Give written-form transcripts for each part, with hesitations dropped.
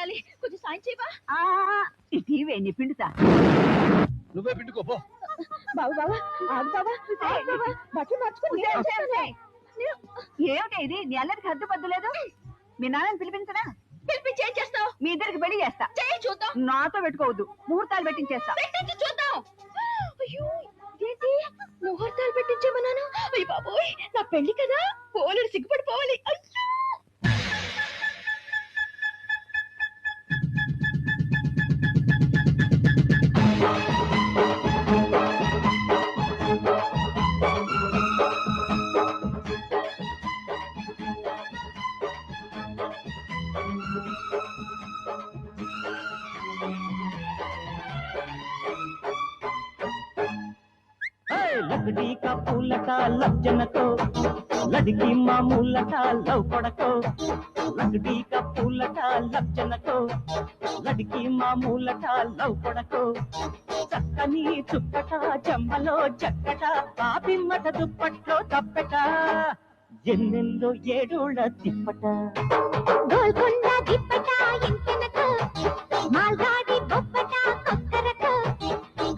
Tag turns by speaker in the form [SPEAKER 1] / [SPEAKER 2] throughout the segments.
[SPEAKER 1] పిండాలి, కొంచెం సాయం చేయవా?
[SPEAKER 2] ఇటీవే నీ పిండుతా.
[SPEAKER 3] నువ్వే పిండుకో పో.
[SPEAKER 1] బాబు బాబా, ఆగు బాబా, బట్టలు మార్చుకుని
[SPEAKER 2] ఏమిటి ఇది? నీ అల్లరికి హద్దు పద్దులేదు. మీ నాన్నని పిలిపించనా?
[SPEAKER 1] పిలిపించి ఏం చేస్తావు?
[SPEAKER 2] మీ ఇద్దరికి పెళ్లి చేస్తా.
[SPEAKER 1] చేయి చూద్దాం.
[SPEAKER 2] నాతో పెట్టుకోవద్దు, ముహూర్తాలు పెట్టించేస్తా.
[SPEAKER 1] పెట్టించి చూద్దాం. అయ్యో ఏంటి ముహూర్తాలు పెట్టించేమన్నాను? అయ్యి బాబోయ్, నా పెళ్లి కదా, పోలేడు, సిగ్గుపడిపోవాలి. అయ్యో
[SPEAKER 4] लकड़ी का फूलटा लज्जनको लड़की मामूलटा लव पड़को लकड़ी का फूलटा लज्जनको लड़की मामूलटा लव पड़को చక్కని చుక్కట చెమ్మలో చక్కట పాపిమ్మట దుప్పట్లో తప్పట ఎన్నెల్లో ఏడోళ్ళ తిప్పట
[SPEAKER 1] గోల్కొండ దిప్పట ఎంతెనక మాల్గాడి బొప్పట కొక్కరక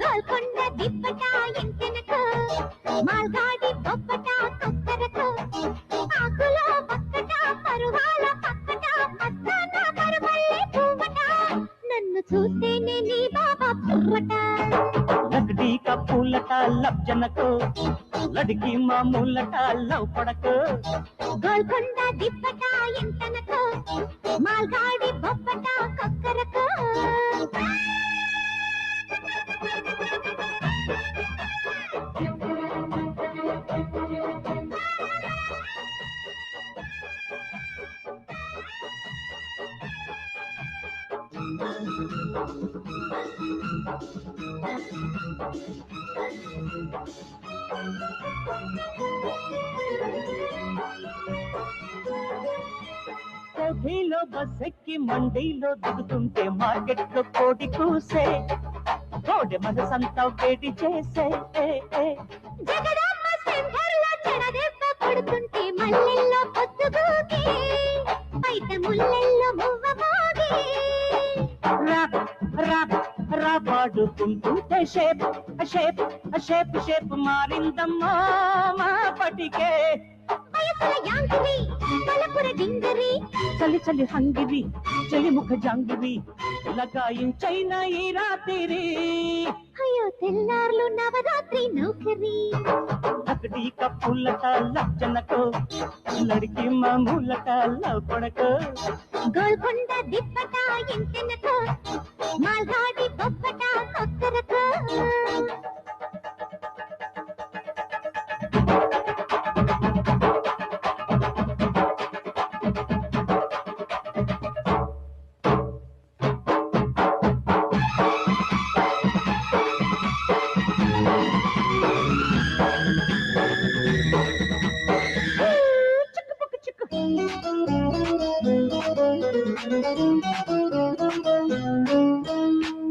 [SPEAKER 1] గోల్కొండ దిప్పట ఎంతెనక మాల్గాడి బొప్పట కొక్కరక ఆకులో పక్కట పరువాల పక్కట పక్కన పరమల్లి పువ్వట నన్ను చూస్తేనే నీ బాబా పువ్వట
[SPEAKER 4] लकड़ी का फूलटा लज्जनको लड़की मामूलटा लव पड़को
[SPEAKER 1] గోల్కొండ దిప్పట ఎంతెనక మాల్గాడి బొప్పట కొక్కరక
[SPEAKER 4] కోఠీలో బస్ ఎక్కి మండీలో దిగుతుంటే మార్కెట్ లో కోడి కూసే కోడి మనసంతా వేడి చేసే
[SPEAKER 1] జగడమ్మ సెంటర్లో చెడదెబ్బ కొడుతుంటే మల్లెల్లో పొద్దుగూకే బయట ముల్లెల్లో మువ్వ మోగే
[SPEAKER 4] రాప్ రాప్ రాపాడుకుంటుంటే షేప్ షేప్ షేప్ షేప్ మారిందమ్మా మా పటికే
[SPEAKER 1] వయసుల యాంగిరి పలపుర డింగరి
[SPEAKER 4] చలి చలి హంగిరి చలి ముఖ జాంగిరి లగాయించైన ఈ రాత్రి
[SPEAKER 1] అయ్యో తెల్లార్లు నవరాత్రి నౌకరి
[SPEAKER 4] लकड़ी का फूलटा लज्जनको लड़की मामूलटा लव पड़को
[SPEAKER 1] గోల్కొండ దిప్పట ఎంతెనక మాల్గాడి బొప్పట కొక్కరక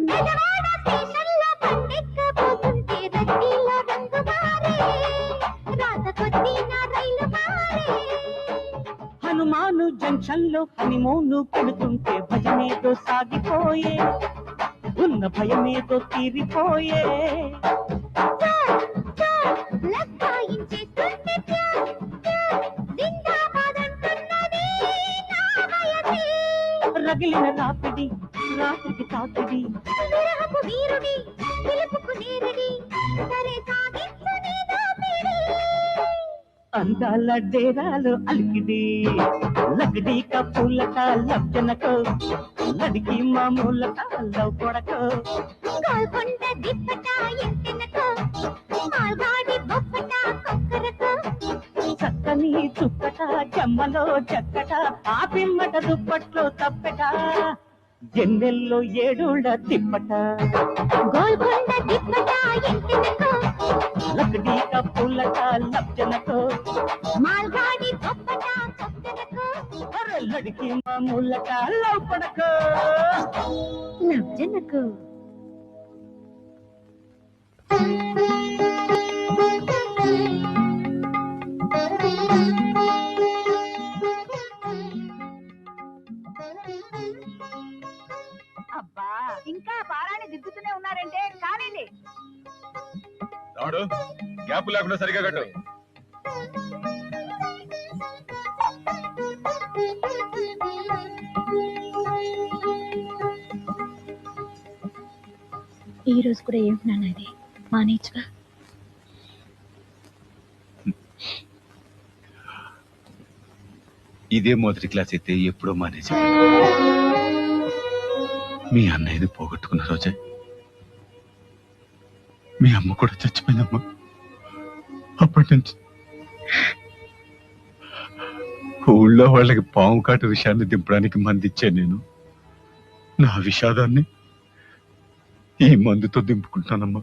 [SPEAKER 1] బెజవాడ స్టేషన్లో బండెక్కబోతుంటే రద్దీలో రంగు మారే రాత కొద్దీ నా రైలు మారే
[SPEAKER 4] హనుమాను జంక్షన్ లో హనీమూను పెడుతుంటే భజమేదో సాగిపోయే ఉన్న భయమేదో తీరిపోయే
[SPEAKER 1] లగ్గాయించేస్తుంటే ప్యార్ ప్యార్ జిందాబాద్ అంటున్నది నా వయసే
[SPEAKER 4] రగిలిన రాపిడి రాత్రికి తాకిడి
[SPEAKER 1] విరహపు వీరుడి పిలుపుకు నేరడి సరే సాగించు నీ దోపిడి
[SPEAKER 4] అందాల డేరాలు అలికిడి లకड़ी का फूलटा लज्जनको लड़की मामूलटा लव पड़को
[SPEAKER 1] గోల్కొండ దిప్పట ఎంతెనక మాల్గాడి బొప్పట కొక్కరక
[SPEAKER 4] చక్కని చుక్కట చెమ్మలో చక్కట ఆ పిమ్మట దుప్పట్లో తప్పెట ఎన్నెల్లో ఏడోళ్ళ తిప్పట
[SPEAKER 1] గోల్కొండ దిప్పట ఎంతెనక
[SPEAKER 4] लकड़ी का फूलटा लज्जनको
[SPEAKER 1] मालगाड़ी पप्पटा कप्पनको
[SPEAKER 4] अरे लड़की मामूलटा लव पड़को
[SPEAKER 1] लज्जनको
[SPEAKER 2] అబ్బా ఇంకా పారాన్ని దిద్దుతూనే ఉన్నారంటే కానివ్వండి.
[SPEAKER 3] రాడు గ్యాప్ లేకుండా సరిగా కట్టు.
[SPEAKER 1] ఈ రోజు కూడా ఏమిటి నాన్న ఇది మానేచ్చుగా.
[SPEAKER 3] ఇదే మొదటి క్లాస్ అయితే ఎప్పుడో మానేసి మీ అన్నయ్యని పోగొట్టుకున్న రోజే మీ అమ్మ కూడా చచ్చిపోయిందమ్మా. అప్పటి నుంచి ఊళ్ళో వాళ్ళకి పాము కాటు విషయాన్ని దింపడానికి మందిచ్చే నేను నా విషాదాన్ని ఈ మందుతో దింపుకుంటానమ్మా.